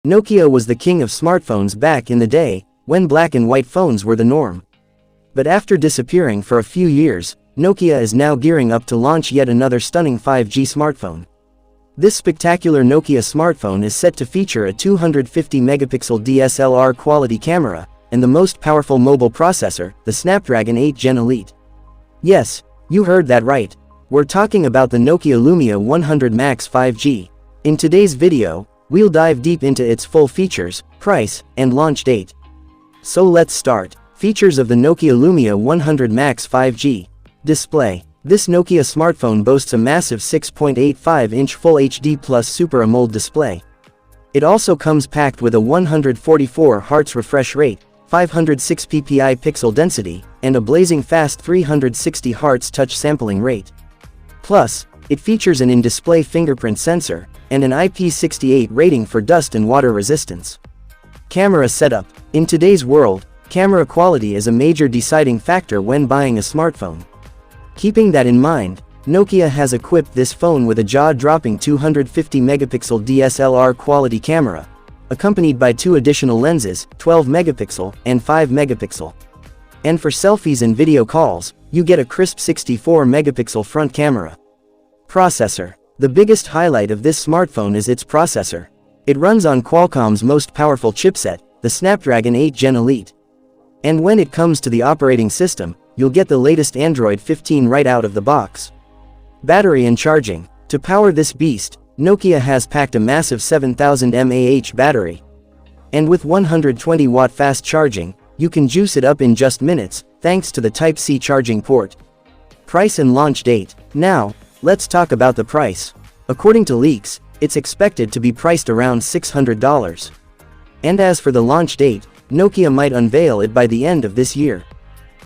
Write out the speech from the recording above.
Nokia was the king of smartphones back in the day, when black and white phones were the norm. But after disappearing for a few years, Nokia is now gearing up to launch yet another stunning 5G smartphone. This spectacular Nokia smartphone is set to feature a 250-megapixel DSLR quality camera, and the most powerful mobile processor, the Snapdragon 8 Gen Elite. Yes, you heard that right. We're talking about the Nokia Lumia 100 Max 5G. In today's video, we'll dive deep into its full features, price, and launch date. So let's start. Features of the Nokia Lumia 100 Max 5G. Display. This Nokia smartphone boasts a massive 6.85-inch Full HD Plus Super AMOLED display. It also comes packed with a 144 Hz refresh rate, 506 ppi pixel density, and a blazing fast 360 Hz touch sampling rate. Plus, it features an in-display fingerprint sensor, and an IP68 rating for dust and water resistance. Camera setup. In today's world, camera quality is a major deciding factor when buying a smartphone. Keeping that in mind, Nokia has equipped this phone with a jaw-dropping 250-megapixel DSLR quality camera, accompanied by two additional lenses, 12-megapixel and 5-megapixel. And for selfies and video calls, you get a crisp 64-megapixel front camera. Processor. The biggest highlight of this smartphone is its processor. It runs on Qualcomm's most powerful chipset, the Snapdragon 8 Gen Elite. And when it comes to the operating system, you'll get the latest Android 15 right out of the box. Battery and charging. To power this beast, Nokia has packed a massive 7000 mAh battery. And with 120-watt fast charging, you can juice it up in just minutes, thanks to the Type-C charging port. Price and launch date. Now, let's talk about the price. According to leaks, it's expected to be priced around $600. And as for the launch date, Nokia might unveil it by the end of this year.